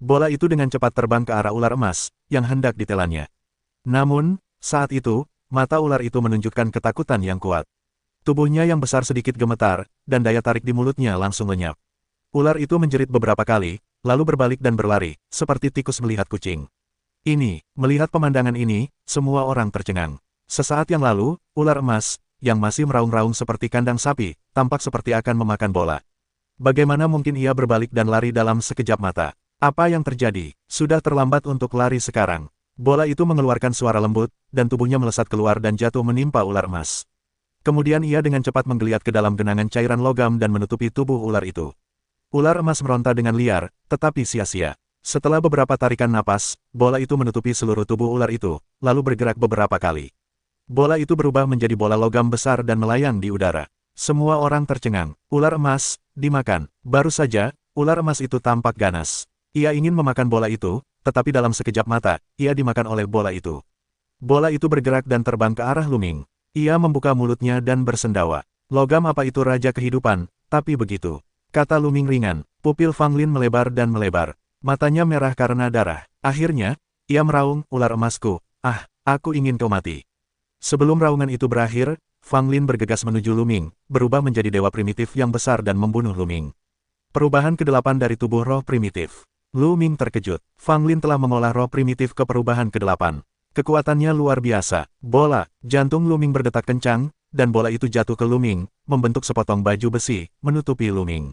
Bola itu dengan cepat terbang ke arah ular emas, yang hendak ditelannya. Namun, saat itu, mata ular itu menunjukkan ketakutan yang kuat. Tubuhnya yang besar sedikit gemetar, dan daya tarik di mulutnya langsung lenyap. Ular itu menjerit beberapa kali, lalu berbalik dan berlari, seperti tikus melihat kucing. Melihat pemandangan ini, semua orang tercengang. Sesaat yang lalu, ular emas, yang masih meraung-raung seperti kandang sapi, tampak seperti akan memakan bola. Bagaimana mungkin ia berbalik dan lari dalam sekejap mata? Apa yang terjadi? Sudah terlambat untuk lari sekarang. Bola itu mengeluarkan suara lembut, dan tubuhnya melesat keluar dan jatuh menimpa ular emas. Kemudian ia dengan cepat menggeliat ke dalam genangan cairan logam dan menutupi tubuh ular itu. Ular emas meronta dengan liar, tetapi sia-sia. Setelah beberapa tarikan napas, bola itu menutupi seluruh tubuh ular itu, lalu bergerak beberapa kali. Bola itu berubah menjadi bola logam besar dan melayang di udara. Semua orang tercengang. Ular emas, dimakan. Baru saja, ular emas itu tampak ganas. Ia ingin memakan bola itu, tetapi dalam sekejap mata, ia dimakan oleh bola itu. Bola itu bergerak dan terbang ke arah Luming. Ia membuka mulutnya dan bersendawa. Logam apa itu raja kehidupan, tapi begitu. Kata Luming ringan. Pupil Fang Lin melebar dan melebar. Matanya merah karena darah. Akhirnya, ia meraung, ular emasku. Ah, aku ingin kau mati. Sebelum raungan itu berakhir, Fang Lin bergegas menuju Luming, berubah menjadi dewa primitif yang besar dan membunuh Luming. Perubahan ke-8 dari tubuh roh primitif. Luming terkejut. Fang Lin telah mengolah roh primitif ke perubahan ke-8. Kekuatannya luar biasa. Bola, jantung Luming berdetak kencang, dan bola itu jatuh ke Luming, membentuk sepotong baju besi, menutupi Luming.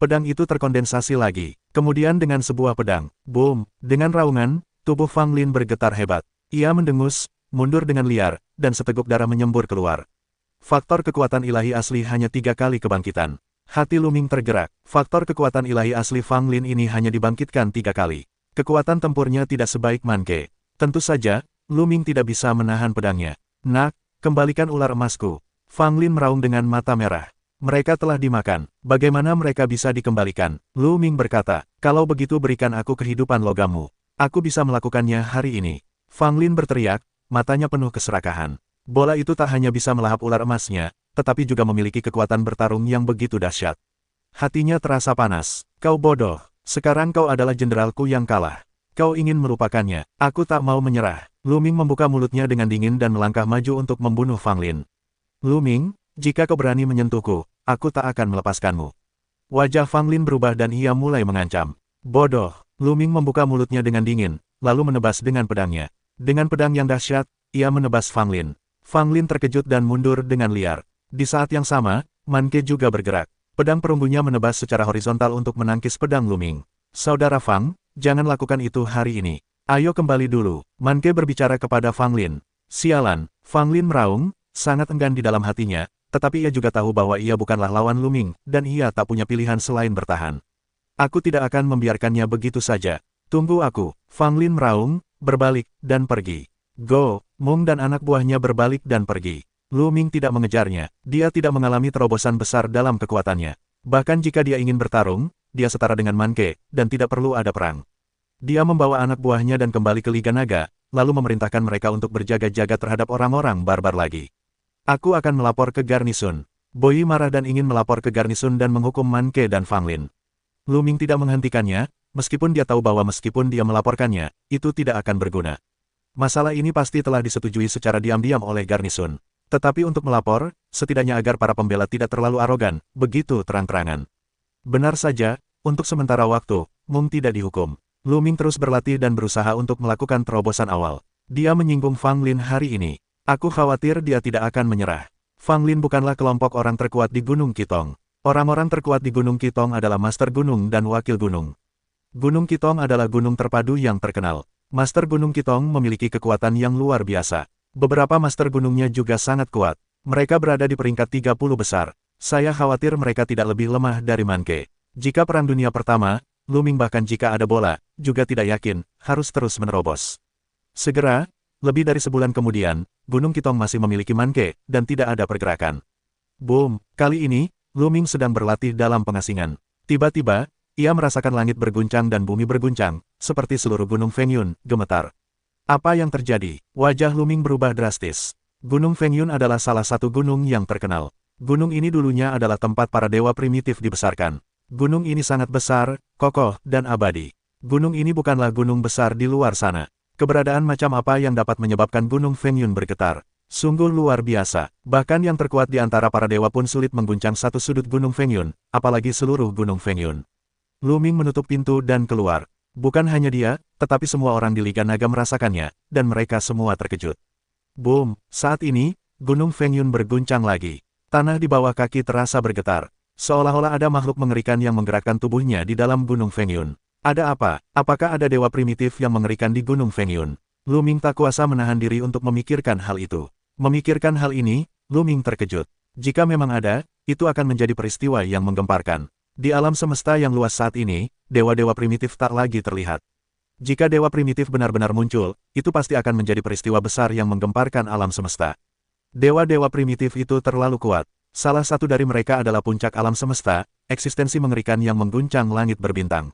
Pedang itu terkondensasi lagi. Kemudian dengan sebuah pedang, boom, dengan raungan, tubuh Fang Lin bergetar hebat. Ia mendengus, mundur dengan liar, dan seteguk darah menyembur keluar. Faktor kekuatan ilahi asli hanya 3 kali kebangkitan. Hati Luming tergerak. Faktor kekuatan ilahi asli Fang Lin ini hanya dibangkitkan 3 kali. Kekuatan tempurnya tidak sebaik Manke. Tentu saja, Luming tidak bisa menahan pedangnya. Nak, kembalikan ular emasku. Fang Lin meraung dengan mata merah. Mereka telah dimakan. Bagaimana mereka bisa dikembalikan? Luming berkata, kalau begitu berikan aku kehidupan logammu. Aku bisa melakukannya hari ini. Fang Lin berteriak, matanya penuh keserakahan. Bola itu tak hanya bisa melahap ular emasnya, tetapi juga memiliki kekuatan bertarung yang begitu dahsyat. Hatinya terasa panas. Kau bodoh. Sekarang kau adalah jenderalku yang kalah. Kau ingin melupakannya. Aku tak mau menyerah. Luming membuka mulutnya dengan dingin dan melangkah maju untuk membunuh Fang Lin. Luming, jika kau berani menyentuhku, aku tak akan melepaskanmu. Wajah Fang Lin berubah dan ia mulai mengancam. Bodoh. Luming membuka mulutnya dengan dingin, lalu menebas dengan pedangnya. Dengan pedang yang dahsyat, ia menebas Fang Lin. Fang Lin terkejut dan mundur dengan liar. Di saat yang sama, Manke juga bergerak. Pedang perunggunya menebas secara horizontal untuk menangkis pedang Luming. Saudara Fang, jangan lakukan itu hari ini. Ayo kembali dulu. Manke berbicara kepada Fang Lin. Sialan, Fang Lin meraung, sangat enggan di dalam hatinya, tetapi ia juga tahu bahwa ia bukanlah lawan Luming, dan ia tak punya pilihan selain bertahan. Aku tidak akan membiarkannya begitu saja. Tunggu aku. Fang Lin meraung, berbalik, dan pergi. Go, Meng dan anak buahnya berbalik dan pergi. Luming tidak mengejarnya. Dia tidak mengalami terobosan besar dalam kekuatannya. Bahkan jika dia ingin bertarung, dia setara dengan Manke, dan tidak perlu ada perang. Dia membawa anak buahnya dan kembali ke Liga Naga, lalu memerintahkan mereka untuk berjaga-jaga terhadap orang-orang barbar lagi. Aku akan melapor ke Garnisun. Boyi marah dan ingin melapor ke Garnisun dan menghukum Manke dan Fang Lin. Luming tidak menghentikannya, meskipun dia tahu bahwa meskipun dia melaporkannya, itu tidak akan berguna. Masalah ini pasti telah disetujui secara diam-diam oleh Garnisun. Tetapi untuk melapor, setidaknya agar para pembela tidak terlalu arogan, begitu terang-terangan. Benar saja, untuk sementara waktu, Meng tidak dihukum. Luming terus berlatih dan berusaha untuk melakukan terobosan awal. Dia menyinggung Fang Lin hari ini. Aku khawatir dia tidak akan menyerah. Fang Lin bukanlah kelompok orang terkuat di Gunung Kitong. Orang-orang terkuat di Gunung Kitong adalah Master Gunung dan Wakil Gunung. Gunung Kitong adalah gunung terpadu yang terkenal. Master Gunung Kitong memiliki kekuatan yang luar biasa. Beberapa Master Gunungnya juga sangat kuat. Mereka berada di peringkat 30 besar. Saya khawatir mereka tidak lebih lemah dari Manke. Jika Perang Dunia Pertama, Luming bahkan jika ada bola, juga tidak yakin, harus terus menerobos. Segera, lebih dari sebulan kemudian, Gunung Kitong masih memiliki Manke, dan tidak ada pergerakan. Boom, kali ini, Luming sedang berlatih dalam pengasingan. Tiba-tiba, ia merasakan langit berguncang dan bumi berguncang, seperti seluruh Gunung Fengyun gemetar. Apa yang terjadi? Wajah Luming berubah drastis. Gunung Fengyun adalah salah satu gunung yang terkenal. Gunung ini dulunya adalah tempat para dewa primitif dibesarkan. Gunung ini sangat besar, kokoh, dan abadi. Gunung ini bukanlah gunung besar di luar sana. Keberadaan macam apa yang dapat menyebabkan Gunung Fengyun bergetar? Sungguh luar biasa. Bahkan yang terkuat di antara para dewa pun sulit mengguncang satu sudut Gunung Fengyun, apalagi seluruh Gunung Fengyun. Lu Ming menutup pintu dan keluar. Bukan hanya dia, tetapi semua orang di Liga Naga merasakannya, dan mereka semua terkejut. Boom! Saat ini, Gunung Fengyun berguncang lagi. Tanah di bawah kaki terasa bergetar. Seolah-olah ada makhluk mengerikan yang menggerakkan tubuhnya di dalam Gunung Fengyun. Ada apa? Apakah ada dewa primitif yang mengerikan di Gunung Fengyun? Lu Ming tak kuasa menahan diri untuk memikirkan hal itu. Memikirkan hal ini, Lu Ming terkejut. Jika memang ada, itu akan menjadi peristiwa yang menggemparkan. Di alam semesta yang luas saat ini, dewa-dewa primitif tak lagi terlihat. Jika dewa primitif benar-benar muncul, itu pasti akan menjadi peristiwa besar yang menggemparkan alam semesta. Dewa-dewa primitif itu terlalu kuat. Salah satu dari mereka adalah puncak alam semesta, eksistensi mengerikan yang mengguncang langit berbintang.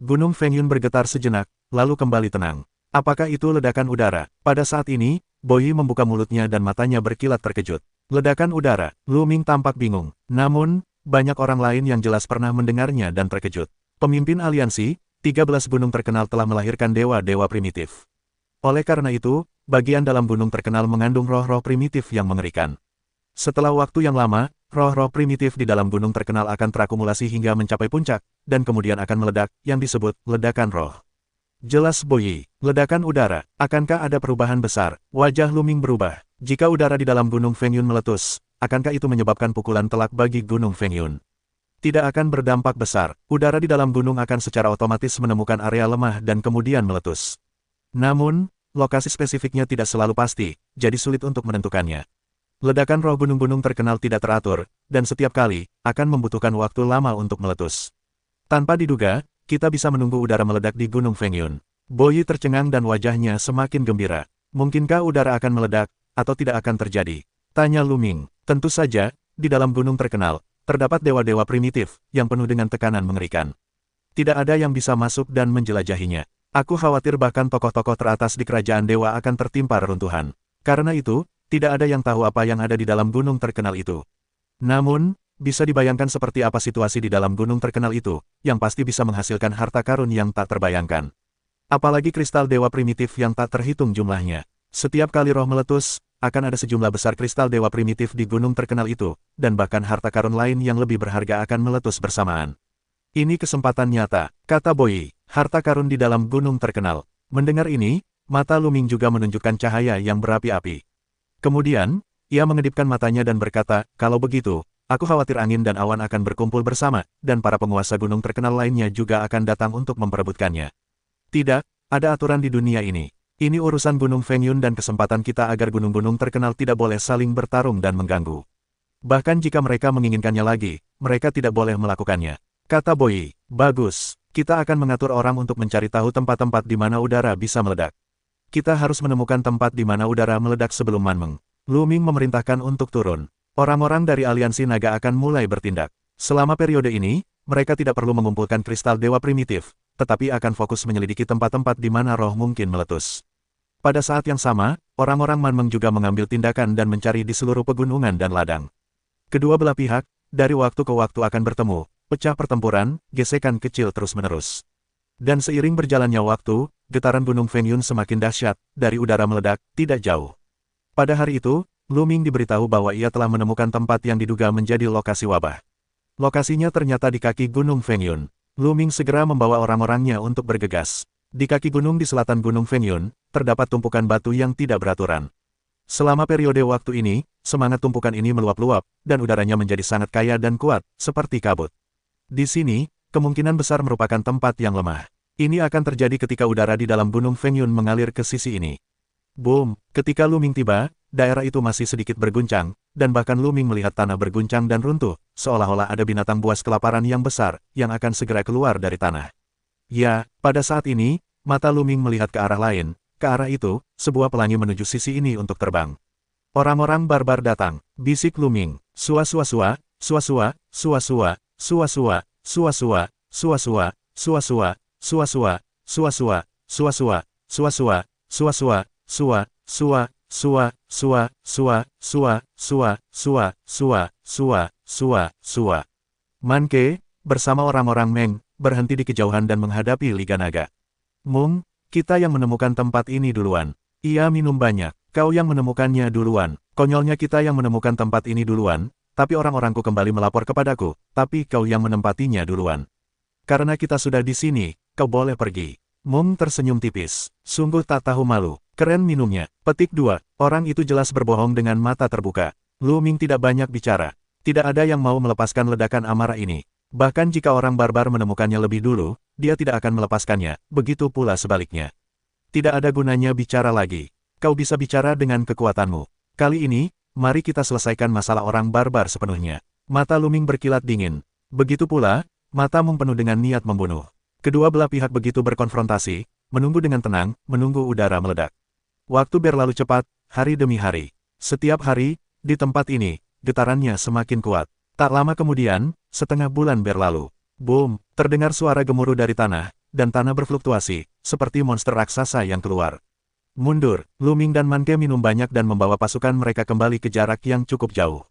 Gunung Fengyun bergetar sejenak, lalu kembali tenang. Apakah itu ledakan udara? Pada saat ini, Boyi membuka mulutnya dan matanya berkilat terkejut. Ledakan udara, Lu Ming tampak bingung. Namun, banyak orang lain yang jelas pernah mendengarnya dan terkejut. Pemimpin aliansi, 13 gunung terkenal telah melahirkan dewa-dewa primitif. Oleh karena itu, bagian dalam gunung terkenal mengandung roh-roh primitif yang mengerikan. Setelah waktu yang lama, roh-roh primitif di dalam gunung terkenal akan terakumulasi hingga mencapai puncak, dan kemudian akan meledak, yang disebut ledakan roh. Jelas Boyi, ledakan udara, akankah ada perubahan besar? Wajah Lu Ming berubah. Jika udara di dalam Gunung Fengyun meletus, akankah itu menyebabkan pukulan telak bagi Gunung Fengyun? Tidak akan berdampak besar, udara di dalam gunung akan secara otomatis menemukan area lemah dan kemudian meletus. Namun, lokasi spesifiknya tidak selalu pasti, jadi sulit untuk menentukannya. Ledakan roh gunung-gunung terkenal tidak teratur, dan setiap kali, akan membutuhkan waktu lama untuk meletus. Tanpa diduga, kita bisa menunggu udara meledak di Gunung Fengyun. Boyi tercengang dan wajahnya semakin gembira. Mungkinkah udara akan meledak, atau tidak akan terjadi? Tanya Lu Ming. Tentu saja, di dalam gunung terkenal, terdapat dewa-dewa primitif, yang penuh dengan tekanan mengerikan. Tidak ada yang bisa masuk dan menjelajahinya. Aku khawatir bahkan tokoh-tokoh teratas di kerajaan dewa akan tertimpa reruntuhan. Karena itu, tidak ada yang tahu apa yang ada di dalam gunung terkenal itu. Namun, bisa dibayangkan seperti apa situasi di dalam gunung terkenal itu, yang pasti bisa menghasilkan harta karun yang tak terbayangkan. Apalagi kristal dewa primitif yang tak terhitung jumlahnya. Setiap kali roh meletus, akan ada sejumlah besar kristal dewa primitif di gunung terkenal itu, dan bahkan harta karun lain yang lebih berharga akan meletus bersamaan. Ini kesempatan nyata, kata Boyi, harta karun di dalam gunung terkenal. Mendengar ini, mata Lu Ming juga menunjukkan cahaya yang berapi-api. Kemudian, ia mengedipkan matanya dan berkata, kalau begitu, aku khawatir angin dan awan akan berkumpul bersama, dan para penguasa gunung terkenal lainnya juga akan datang untuk memperebutkannya. Tidak, ada aturan di dunia ini. Ini urusan Gunung Fengyun dan kesempatan kita agar gunung-gunung terkenal tidak boleh saling bertarung dan mengganggu. Bahkan jika mereka menginginkannya lagi, mereka tidak boleh melakukannya. Kata Boyi, bagus, kita akan mengatur orang untuk mencari tahu tempat-tempat di mana udara bisa meledak. Kita harus menemukan tempat di mana udara meledak sebelum Manmeng. Lu Ming memerintahkan untuk turun. Orang-orang dari aliansi naga akan mulai bertindak. Selama periode ini, mereka tidak perlu mengumpulkan kristal dewa primitif, tetapi akan fokus menyelidiki tempat-tempat di mana roh mungkin meletus. Pada saat yang sama, orang-orang Manmeng juga mengambil tindakan dan mencari di seluruh pegunungan dan ladang. Kedua belah pihak, dari waktu ke waktu akan bertemu, pecah pertempuran, gesekan kecil terus-menerus. Dan seiring berjalannya waktu, getaran Gunung Fengyun semakin dahsyat, dari udara meledak, tidak jauh. Pada hari itu, Lu Ming diberitahu bahwa ia telah menemukan tempat yang diduga menjadi lokasi wabah. Lokasinya ternyata di kaki Gunung Fengyun. Lu Ming segera membawa orang-orangnya untuk bergegas. Di kaki gunung di selatan Gunung Fengyun, terdapat tumpukan batu yang tidak beraturan. Selama periode waktu ini, semangat tumpukan ini meluap-luap, dan udaranya menjadi sangat kaya dan kuat, seperti kabut. Di sini, kemungkinan besar merupakan tempat yang lemah. Ini akan terjadi ketika udara di dalam Gunung Fengyun mengalir ke sisi ini. Boom! Ketika Lu Ming tiba, daerah itu masih sedikit berguncang, dan bahkan Lu Ming melihat tanah berguncang dan runtuh, seolah-olah ada binatang buas kelaparan yang besar, yang akan segera keluar dari tanah. Ya, pada saat ini, mata Lu Ming melihat ke arah lain, ke arah itu, sebuah pelangi menuju sisi ini untuk terbang. Orang-orang barbar datang, bisik Lu Ming, sua-sua-sua, sua-sua, sua-sua, sua-sua, sua-sua, sua-sua, sua-sua, sua-sua, sua-sua, sua-sua, sua-sua, sua-sua, sua, sua, sua, sua, sua, sua, sua, sua, sua, sua, sua, sua. Manke, bersama orang-orang Meng, berhenti di kejauhan dan menghadapi Liga Naga. Mung, kita yang menemukan tempat ini duluan. Ia minum banyak. Kau yang menemukannya duluan. Konyolnya kita yang menemukan tempat ini duluan, tapi orang-orangku kembali melapor kepadaku, tapi kau yang menempatinya duluan. Karena kita sudah di sini, kau boleh pergi. Mung tersenyum tipis. Sungguh tak tahu malu. Keren minumnya. Petik 2. Orang itu jelas berbohong dengan mata terbuka. Lu Ming tidak banyak bicara. Tidak ada yang mau melepaskan ledakan amarah ini. Bahkan jika orang barbar menemukannya lebih dulu, dia tidak akan melepaskannya, begitu pula sebaliknya. Tidak ada gunanya bicara lagi. Kau bisa bicara dengan kekuatanmu. Kali ini, mari kita selesaikan masalah orang barbar sepenuhnya. Mata Lu Ming berkilat dingin. Begitu pula, mata Mung penuh dengan niat membunuh. Kedua belah pihak begitu berkonfrontasi, menunggu dengan tenang, menunggu udara meledak. Waktu berlalu cepat, hari demi hari. Setiap hari, di tempat ini, getarannya semakin kuat. Tak lama kemudian, setengah bulan berlalu. Boom, terdengar suara gemuruh dari tanah, dan tanah berfluktuasi, seperti monster raksasa yang keluar. Mundur, Lu Ming dan Man Ke minum banyak dan membawa pasukan mereka kembali ke jarak yang cukup jauh.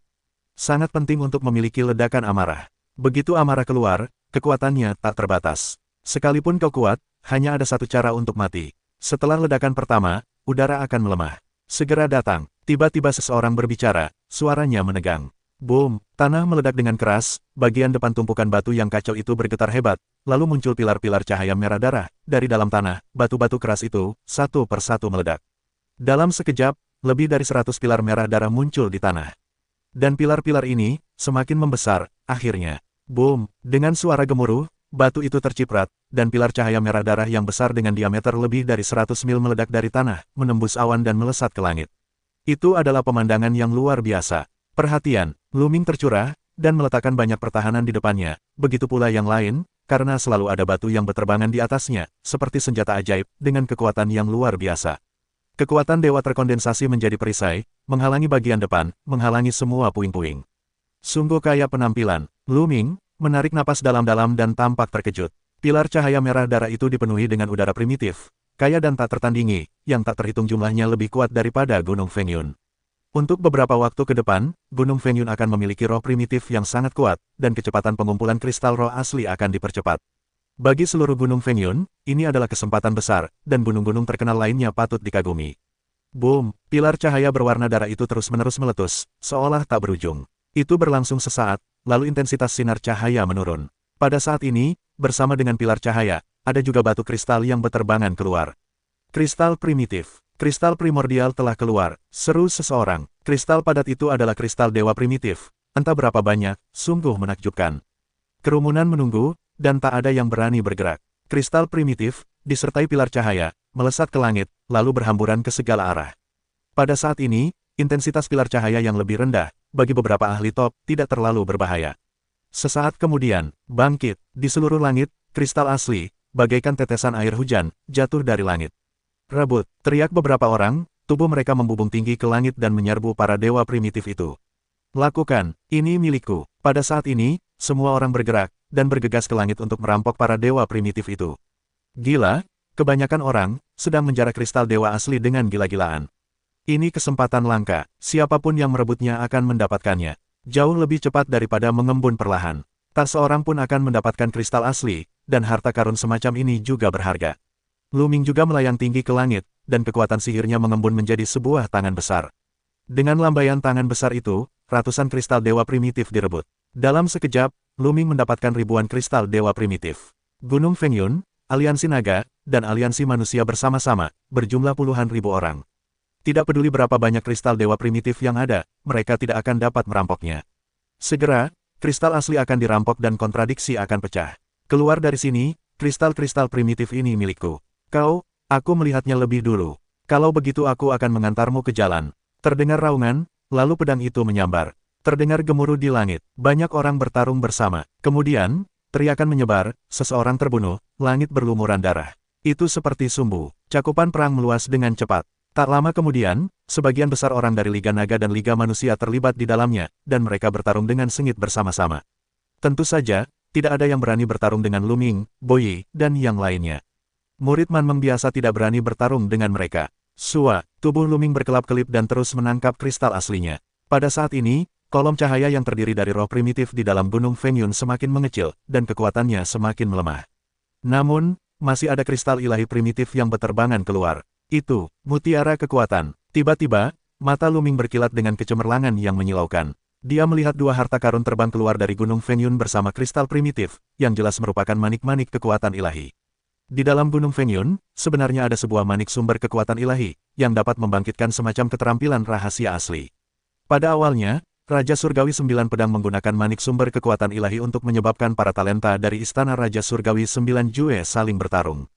Sangat penting untuk memiliki ledakan amarah. Begitu amarah keluar, kekuatannya tak terbatas. Sekalipun kau kuat, hanya ada satu cara untuk mati. Setelah ledakan pertama, udara akan melemah. Segera datang, tiba-tiba seseorang berbicara, suaranya menegang. Boom, tanah meledak dengan keras, bagian depan tumpukan batu yang kacau itu bergetar hebat, lalu muncul pilar-pilar cahaya merah darah. Dari dalam tanah, batu-batu keras itu, satu persatu meledak. Dalam sekejap, lebih dari 100 pilar merah darah muncul di tanah. Dan pilar-pilar ini, semakin membesar, akhirnya. Boom, dengan suara gemuruh, batu itu terciprat, dan pilar cahaya merah darah yang besar dengan diameter lebih dari 100 mil meledak dari tanah, menembus awan dan melesat ke langit. Itu adalah pemandangan yang luar biasa. Perhatian, Lu Ming tercurah, dan meletakkan banyak pertahanan di depannya, begitu pula yang lain, karena selalu ada batu yang berterbangan di atasnya, seperti senjata ajaib, dengan kekuatan yang luar biasa. Kekuatan dewa terkondensasi menjadi perisai, menghalangi bagian depan, menghalangi semua puing-puing. Sungguh kaya penampilan, Lu Ming menarik napas dalam-dalam dan tampak terkejut. Pilar cahaya merah darah itu dipenuhi dengan udara primitif, kaya dan tak tertandingi, yang tak terhitung jumlahnya lebih kuat daripada Gunung Fengyun. Untuk beberapa waktu ke depan, Gunung Fengyun akan memiliki roh primitif yang sangat kuat, dan kecepatan pengumpulan kristal roh asli akan dipercepat. Bagi seluruh Gunung Fengyun, ini adalah kesempatan besar, dan gunung-gunung terkenal lainnya patut dikagumi. Boom, pilar cahaya berwarna darah itu terus-menerus meletus, seolah tak berujung. Itu berlangsung sesaat, lalu intensitas sinar cahaya menurun. Pada saat ini, bersama dengan pilar cahaya, ada juga batu kristal yang berterbangan keluar. Kristal primitif. Kristal primordial telah keluar, seru seseorang. Kristal padat itu adalah kristal dewa primitif. Entah berapa banyak, sungguh menakjubkan. Kerumunan menunggu, dan tak ada yang berani bergerak. Kristal primitif, disertai pilar cahaya, melesat ke langit, lalu berhamburan ke segala arah. Pada saat ini, intensitas pilar cahaya yang lebih rendah, bagi beberapa ahli top, tidak terlalu berbahaya. Sesaat kemudian, bangkit, di seluruh langit, kristal asli, bagaikan tetesan air hujan, jatuh dari langit. Rebut, teriak beberapa orang, tubuh mereka membubung tinggi ke langit dan menyerbu para dewa primitif itu. Lakukan, ini milikku. Pada saat ini, semua orang bergerak, dan bergegas ke langit untuk merampok para dewa primitif itu. Gila, kebanyakan orang, sedang menjarah kristal dewa asli dengan gila-gilaan. Ini kesempatan langka, siapapun yang merebutnya akan mendapatkannya. Jauh lebih cepat daripada mengembun perlahan. Tak seorang pun akan mendapatkan kristal asli, dan harta karun semacam ini juga berharga. Lu Ming juga melayang tinggi ke langit, dan kekuatan sihirnya mengembun menjadi sebuah tangan besar. Dengan lambaian tangan besar itu, ratusan kristal dewa primitif direbut. Dalam sekejap, Lu Ming mendapatkan ribuan kristal dewa primitif. Gunung Fengyun, aliansi naga, dan aliansi manusia bersama-sama, berjumlah puluhan ribu orang. Tidak peduli berapa banyak kristal dewa primitif yang ada, mereka tidak akan dapat merampoknya. Segera, kristal asli akan dirampok dan kontradiksi akan pecah. Keluar dari sini, kristal-kristal primitif ini milikku. Aku melihatnya lebih dulu. Kalau begitu aku akan mengantarmu ke jalan. Terdengar raungan, lalu pedang itu menyambar. Terdengar gemuruh di langit, banyak orang bertarung bersama. Kemudian, teriakan menyebar, seseorang terbunuh, langit berlumuran darah. Itu seperti sumbu, cakupan perang meluas dengan cepat. Tak lama kemudian, sebagian besar orang dari Liga Naga dan Liga Manusia terlibat di dalamnya, dan mereka bertarung dengan sengit bersama-sama. Tentu saja, tidak ada yang berani bertarung dengan Lu Ming, Bo Yi, dan yang lainnya. Murid Man Meng biasa tidak berani bertarung dengan mereka. Tubuh Lu Ming berkelap-kelip dan terus menangkap kristal aslinya. Pada saat ini, Kolom cahaya yang terdiri dari roh primitif di dalam Gunung Fengyun semakin mengecil, dan kekuatannya semakin melemah. Namun, masih ada kristal ilahi primitif yang berterbangan keluar. Itu, mutiara kekuatan. Tiba-tiba, mata Luming berkilat dengan kecemerlangan yang menyilaukan. Dia melihat dua harta karun terbang keluar dari Gunung Fengyun bersama kristal primitif, yang jelas merupakan manik-manik kekuatan ilahi. Di dalam Gunung Fengyun, sebenarnya ada sebuah manik sumber kekuatan ilahi, yang dapat membangkitkan semacam keterampilan rahasia asli. Pada awalnya, Raja Surgawi 9 Pedang menggunakan manik sumber kekuatan ilahi untuk menyebabkan para talenta dari Istana Raja Surgawi 9 Jue saling bertarung.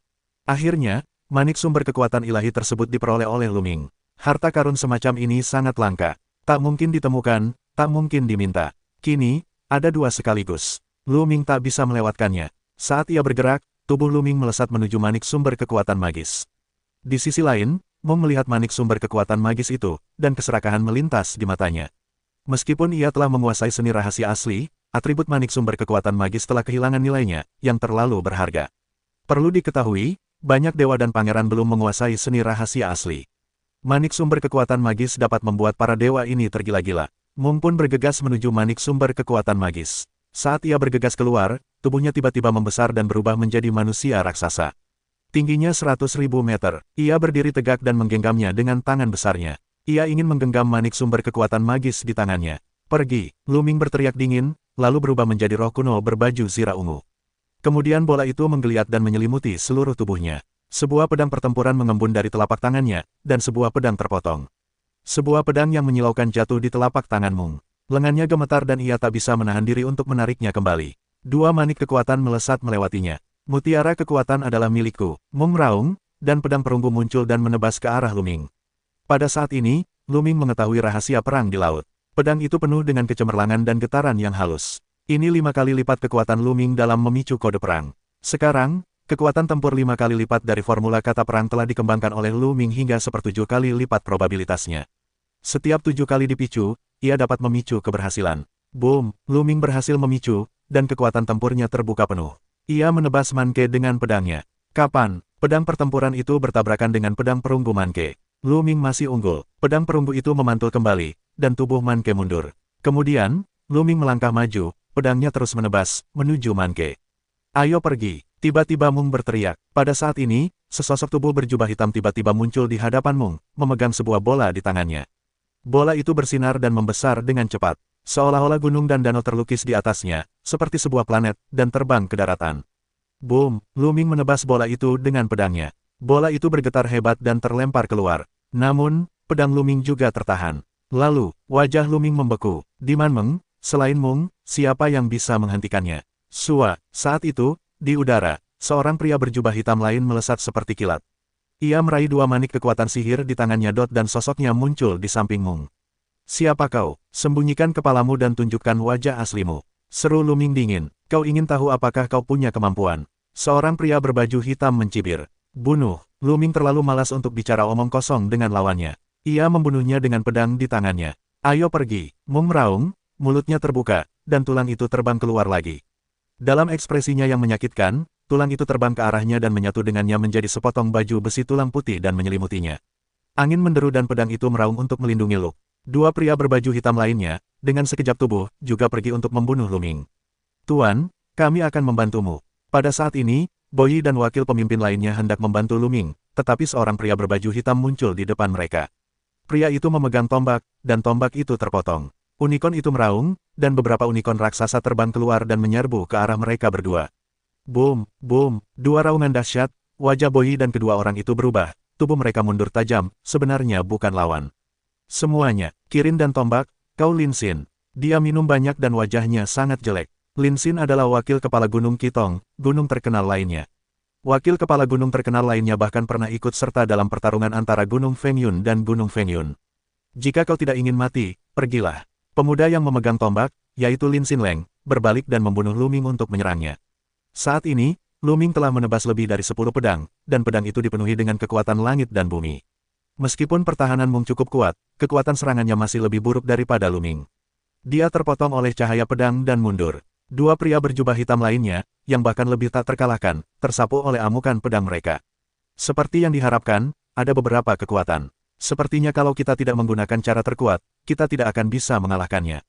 Akhirnya, manik sumber kekuatan ilahi tersebut diperoleh oleh Luming. Harta karun semacam ini sangat langka. Tak mungkin ditemukan, tak mungkin diminta. Kini, ada dua sekaligus. Luming tak bisa melewatkannya. Saat ia bergerak, tubuh Luming melesat menuju manik sumber kekuatan magis. Di sisi lain, Mong melihat manik sumber kekuatan magis itu, dan keserakahan melintas di matanya. Meskipun ia telah menguasai seni rahasia asli, atribut manik sumber kekuatan magis telah kehilangan nilainya, yang terlalu berharga. Perlu diketahui, banyak dewa dan pangeran belum menguasai seni rahasia asli. Manik sumber kekuatan magis dapat membuat para dewa ini tergila-gila. Mong pun bergegas menuju manik sumber kekuatan magis. Saat ia bergegas keluar, tubuhnya tiba-tiba membesar dan berubah menjadi manusia raksasa. Tingginya 100.000 meter, ia berdiri tegak dan menggenggamnya dengan tangan besarnya. Ia ingin menggenggam manik sumber kekuatan magis di tangannya. Pergi, Luming berteriak dingin, lalu berubah menjadi roh kuno berbaju zirah ungu. Kemudian bola itu menggeliat dan menyelimuti seluruh tubuhnya. Sebuah pedang pertempuran mengembun dari telapak tangannya, dan sebuah pedang terpotong. Sebuah pedang yang menyilaukan jatuh di telapak tangan Mong. Lengannya gemetar dan ia tak bisa menahan diri untuk menariknya kembali. Dua manik kekuatan melesat melewatinya. Mutiara kekuatan adalah milikku, Mong meraung, dan pedang perunggu muncul dan menebas ke arah Luming. Pada saat ini, Luming mengetahui rahasia perang di laut. Pedang itu penuh dengan kecemerlangan dan getaran yang halus. Ini 5 kali lipat kekuatan Luming dalam memicu kode perang. Sekarang, kekuatan tempur 5 kali lipat dari formula kata perang telah dikembangkan oleh Luming hingga 1/7 kali lipat probabilitasnya. Setiap 7 kali dipicu, ia dapat memicu keberhasilan. Boom, Luming berhasil memicu, dan kekuatan tempurnya terbuka penuh. Ia menebas Manke dengan pedangnya. Kapan? Pedang pertempuran itu bertabrakan dengan pedang perunggu Manke. Luming masih unggul. Pedang perunggu itu memantul kembali, dan tubuh Manke mundur. Kemudian, Luming melangkah maju, pedangnya terus menebas, menuju Manke. Ayo pergi, tiba-tiba Mong berteriak. Pada saat ini, sesosok tubuh berjubah hitam tiba-tiba muncul di hadapan Mong, memegang sebuah bola di tangannya. Bola itu bersinar dan membesar dengan cepat. Seolah-olah gunung dan danau terlukis di atasnya, seperti sebuah planet, dan terbang ke daratan. Boom, Luming menebas bola itu dengan pedangnya. Bola itu bergetar hebat dan terlempar keluar. Namun, pedang Luming juga tertahan. Lalu, wajah Luming membeku. Di Meng, selain Mong, siapa yang bisa menghentikannya? Sua, saat itu, di udara, seorang pria berjubah hitam lain melesat seperti kilat. Ia meraih dua manik kekuatan sihir di tangannya dan sosoknya muncul di samping Mong. Siapa kau? Sembunyikan kepalamu dan tunjukkan wajah aslimu. Seru Luming dingin. Kau ingin tahu apakah kau punya kemampuan? Seorang pria berbaju hitam mencibir. Bunuh. Luming terlalu malas untuk bicara omong kosong dengan lawannya. Ia membunuhnya dengan pedang di tangannya. Ayo pergi. Mong meraung, mulutnya terbuka, dan tulang itu terbang keluar lagi. Dalam ekspresinya yang menyakitkan, tulang itu terbang ke arahnya dan menyatu dengannya menjadi sepotong baju besi tulang putih dan menyelimutinya. Angin menderu dan pedang itu meraung untuk melindungi Luke. Dua pria berbaju hitam lainnya, dengan sekejap tubuh, juga pergi untuk membunuh Luming. Tuan, kami akan membantumu. Pada saat ini, Boyi dan wakil pemimpin lainnya hendak membantu Luming, tetapi seorang pria berbaju hitam muncul di depan mereka. Pria itu memegang tombak, dan tombak itu terpotong. Unicorn itu meraung, dan beberapa unicorn raksasa terbang keluar dan menyerbu ke arah mereka berdua. Boom, boom, dua raungan dahsyat, wajah Boyi dan kedua orang itu berubah, tubuh mereka mundur tajam, sebenarnya bukan lawan. Semuanya, Kirin dan tombak, kau Lin Xin. Dia minum banyak dan wajahnya sangat jelek. Lin Xin adalah wakil kepala Gunung Qitong, gunung terkenal lainnya. Wakil kepala gunung terkenal lainnya bahkan pernah ikut serta dalam pertarungan antara Gunung Fengyun dan Gunung Fengyun. Jika kau tidak ingin mati, pergilah. Pemuda yang memegang tombak, yaitu Lin Xin Leng, berbalik dan membunuh Luming untuk menyerangnya. Saat ini, Luming telah menebas lebih dari 10 pedang, dan pedang itu dipenuhi dengan kekuatan langit dan bumi. Meskipun pertahanan Mong cukup kuat, kekuatan serangannya masih lebih buruk daripada Luming. Dia terpotong oleh cahaya pedang dan mundur. Dua pria berjubah hitam lainnya, yang bahkan lebih tak terkalahkan, tersapu oleh amukan pedang mereka. Seperti yang diharapkan, ada beberapa kekuatan. Sepertinya kalau kita tidak menggunakan cara terkuat, kita tidak akan bisa mengalahkannya.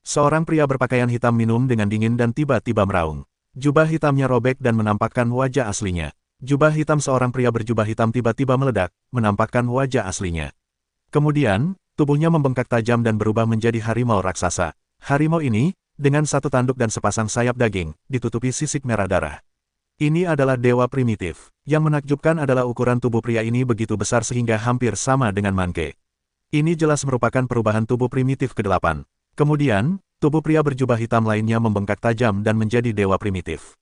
Seorang pria berpakaian hitam minum dengan dingin dan tiba-tiba meraung. Jubah hitamnya robek dan menampakkan wajah aslinya. Jubah hitam seorang pria berjubah hitam tiba-tiba meledak, menampakkan wajah aslinya. Kemudian, tubuhnya membengkak tajam dan berubah menjadi harimau raksasa. Harimau ini, dengan satu tanduk dan sepasang sayap daging, ditutupi sisik merah darah. Ini adalah dewa primitif. Yang menakjubkan adalah ukuran tubuh pria ini begitu besar sehingga hampir sama dengan Manke. Ini jelas merupakan perubahan tubuh primitif ke-8. Kemudian, tubuh pria berjubah hitam lainnya membengkak tajam dan menjadi dewa primitif.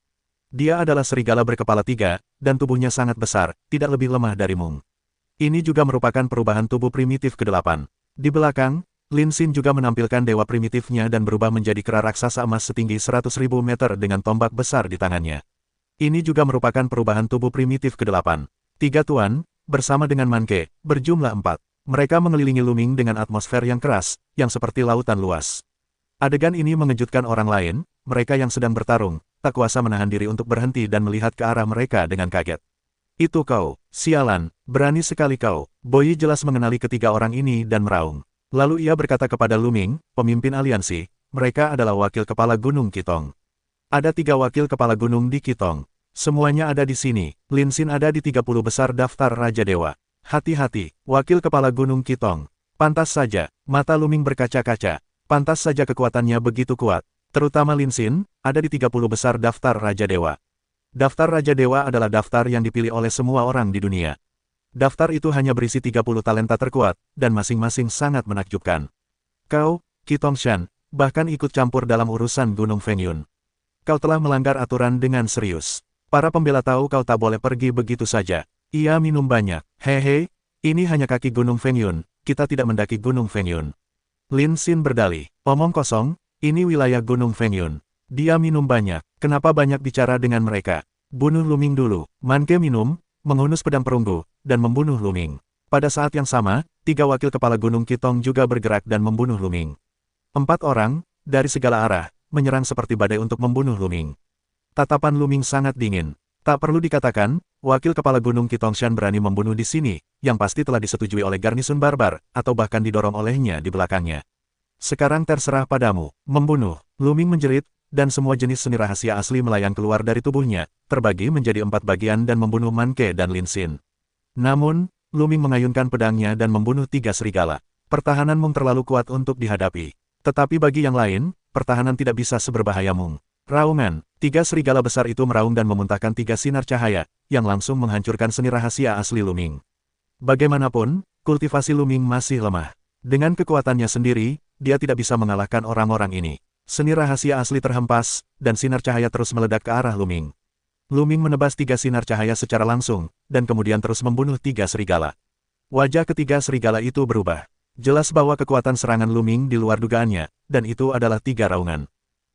Dia adalah serigala berkepala 3, dan tubuhnya sangat besar, tidak lebih lemah dari Mung. Ini juga merupakan perubahan tubuh primitif ke-8. Di belakang, Lin Xin juga menampilkan dewa primitifnya dan berubah menjadi kera raksasa emas setinggi 100.000 meter dengan tombak besar di tangannya. Ini juga merupakan perubahan tubuh primitif ke-8. 3 tuan, bersama dengan Manke, berjumlah 4. Mereka mengelilingi Luming dengan atmosfer yang keras, yang seperti lautan luas. Adegan ini mengejutkan orang lain, mereka yang sedang bertarung, tak kuasa menahan diri untuk berhenti dan melihat ke arah mereka dengan kaget. Itu kau, sialan, berani sekali kau. Boyi jelas mengenali ketiga orang ini dan meraung. Lalu ia berkata kepada Luming, pemimpin aliansi, mereka adalah wakil kepala Gunung Qitong. Ada 3 wakil kepala gunung di Qitong. Semuanya ada di sini. Lin Xin ada di 30 besar daftar Raja Dewa. Hati-hati, wakil kepala Gunung Qitong. Pantas saja, mata Luming berkaca-kaca. Pantas saja kekuatannya begitu kuat. Terutama Lin Xin, ada di 30 besar daftar Raja Dewa. Daftar Raja Dewa adalah daftar yang dipilih oleh semua orang di dunia. Daftar itu hanya berisi 30 talenta terkuat, dan masing-masing sangat menakjubkan. Kau, Qitong Shan, bahkan ikut campur dalam urusan Gunung Fengyun. Kau telah melanggar aturan dengan serius. Para pembela tahu kau tak boleh pergi begitu saja. Ia minum banyak. Hehe, ini hanya kaki Gunung Fengyun, kita tidak mendaki Gunung Fengyun. Lin Xin berdalih, omong kosong, ini wilayah Gunung Fengyun. Dia minum banyak, kenapa banyak bicara dengan mereka? Bunuh Luming dulu. Manke minum, menghunus pedang perunggu, dan membunuh Luming. Pada saat yang sama, 3 wakil kepala Gunung Qitong juga bergerak dan membunuh Luming. 4 orang, dari segala arah, menyerang seperti badai untuk membunuh Luming. Tatapan Luming sangat dingin. Tak perlu dikatakan, wakil kepala Gunung Qitong Shan berani membunuh di sini, yang pasti telah disetujui oleh garnisun barbar, atau bahkan didorong olehnya di belakangnya. Sekarang terserah padamu, membunuh. Luming menjerit, dan semua jenis seni rahasia asli melayang keluar dari tubuhnya, terbagi menjadi 4 bagian dan membunuh Manke dan Lin Xin. Namun, Luming mengayunkan pedangnya dan membunuh 3 serigala. Pertahanan Mung terlalu kuat untuk dihadapi. Tetapi bagi yang lain, pertahanan tidak bisa seberbahaya Mung. Raungan, 3 serigala besar itu meraung dan memuntahkan 3 sinar cahaya, yang langsung menghancurkan seni rahasia asli Luming. Bagaimanapun, kultivasi Luming masih lemah. Dengan kekuatannya sendiri, dia tidak bisa mengalahkan orang-orang ini. Seni rahasia asli terhempas, dan sinar cahaya terus meledak ke arah Luming. Luming menebas 3 sinar cahaya secara langsung, dan kemudian terus membunuh 3 serigala. Wajah ketiga serigala itu berubah. Jelas bahwa kekuatan serangan Luming di luar dugaannya, dan itu adalah 3 raungan.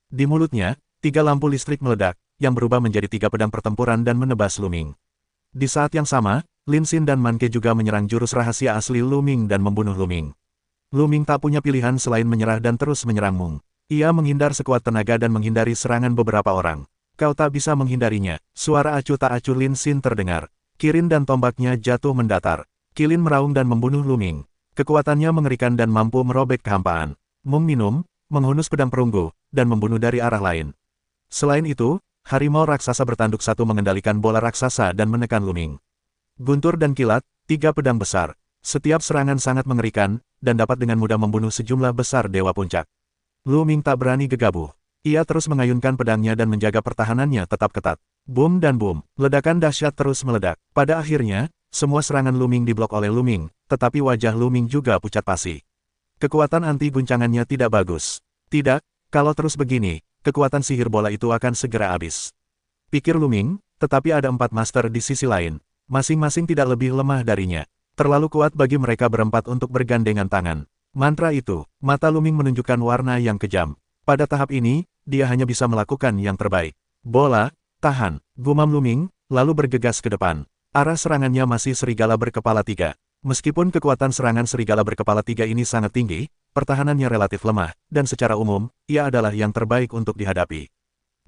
Di mulutnya, 3 lampu listrik meledak, yang berubah menjadi 3 pedang pertempuran dan menebas Luming. Di saat yang sama, Lin Xin dan Manke juga menyerang jurus rahasia asli Luming dan membunuh Luming. Luming tak punya pilihan selain menyerah dan terus menyerang Mung. Ia menghindar sekuat tenaga dan menghindari serangan beberapa orang. Kau tak bisa menghindarinya. Suara acuh tak acuh Lin Xin terdengar. Kirin dan tombaknya jatuh mendatar. Kilin meraung dan membunuh Luming. Kekuatannya mengerikan dan mampu merobek kehampaan. Mung minum, menghunus pedang perunggu, dan membunuh dari arah lain. Selain itu, harimau raksasa bertanduk satu mengendalikan bola raksasa dan menekan Luming. Guntur dan kilat, 3 pedang besar. Setiap serangan sangat mengerikan, dan dapat dengan mudah membunuh sejumlah besar dewa puncak. Luming tak berani gegabah. Ia terus mengayunkan pedangnya dan menjaga pertahanannya tetap ketat. Boom dan boom, ledakan dahsyat terus meledak. Pada akhirnya, semua serangan Luming diblok oleh Luming, tetapi wajah Luming juga pucat pasi. Kekuatan anti guncangannya tidak bagus. Tidak, kalau terus begini, kekuatan sihir bola itu akan segera habis. Pikir Luming, tetapi ada 4 master di sisi lain. Masing-masing tidak lebih lemah darinya. Terlalu kuat bagi mereka berempat untuk bergandengan tangan. Mantra itu, mata Luming menunjukkan warna yang kejam. Pada tahap ini, dia hanya bisa melakukan yang terbaik. Bola, tahan, gumam Luming, lalu bergegas ke depan. Arah serangannya masih serigala berkepala 3. Meskipun kekuatan serangan serigala berkepala 3 ini sangat tinggi, pertahanannya relatif lemah, dan secara umum, ia adalah yang terbaik untuk dihadapi.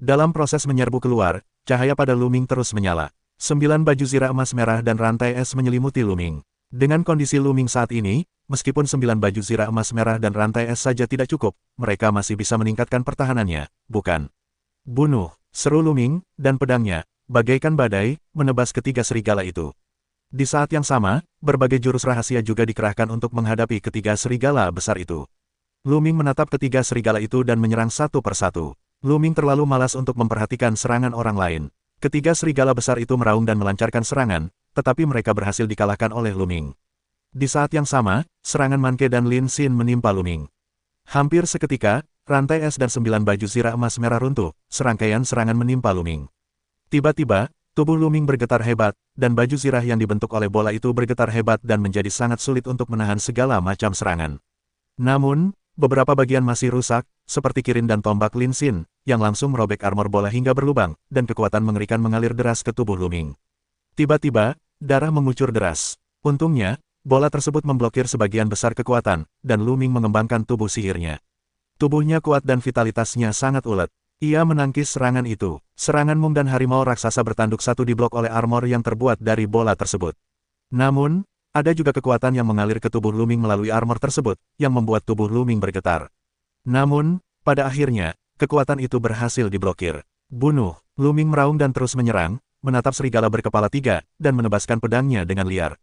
Dalam proses menyerbu keluar, cahaya pada Luming terus menyala. 9 baju zirah emas merah dan rantai es menyelimuti Luming. Dengan kondisi Luming saat ini, meskipun 9 baju zirah emas merah dan rantai es saja tidak cukup, mereka masih bisa meningkatkan pertahanannya, bukan? Bunuh, seru Luming, dan pedangnya, bagaikan badai, menebas ketiga serigala itu. Di saat yang sama, berbagai jurus rahasia juga dikerahkan untuk menghadapi ketiga serigala besar itu. Luming menatap ketiga serigala itu dan menyerang satu persatu. Luming terlalu malas untuk memperhatikan serangan orang lain. Ketiga serigala besar itu meraung dan melancarkan serangan, tetapi mereka berhasil dikalahkan oleh Luming. Di saat yang sama, serangan Manke dan Lin Xin menimpa Luming. Hampir seketika, rantai es dan 9 baju zirah emas merah runtuh, serangkaian serangan menimpa Luming. Tiba-tiba, tubuh Luming bergetar hebat, dan baju zirah yang dibentuk oleh bola itu bergetar hebat dan menjadi sangat sulit untuk menahan segala macam serangan. Namun, beberapa bagian masih rusak, seperti kirin dan tombak Lin Xin, yang langsung merobek armor bola hingga berlubang, dan kekuatan mengerikan mengalir deras ke tubuh Luming. Tiba-tiba, darah mengucur deras. Untungnya, bola tersebut memblokir sebagian besar kekuatan, dan Luming mengembangkan tubuh sihirnya. Tubuhnya kuat dan vitalitasnya sangat ulet. Ia menangkis serangan itu. Serangan Mung dan harimau raksasa bertanduk satu diblok oleh armor yang terbuat dari bola tersebut. Namun, ada juga kekuatan yang mengalir ke tubuh Luming melalui armor tersebut, yang membuat tubuh Luming bergetar. Namun, pada akhirnya, kekuatan itu berhasil diblokir. Bunuh, Luming meraung dan terus menyerang, menatap serigala berkepala 3, dan menebaskan pedangnya dengan liar.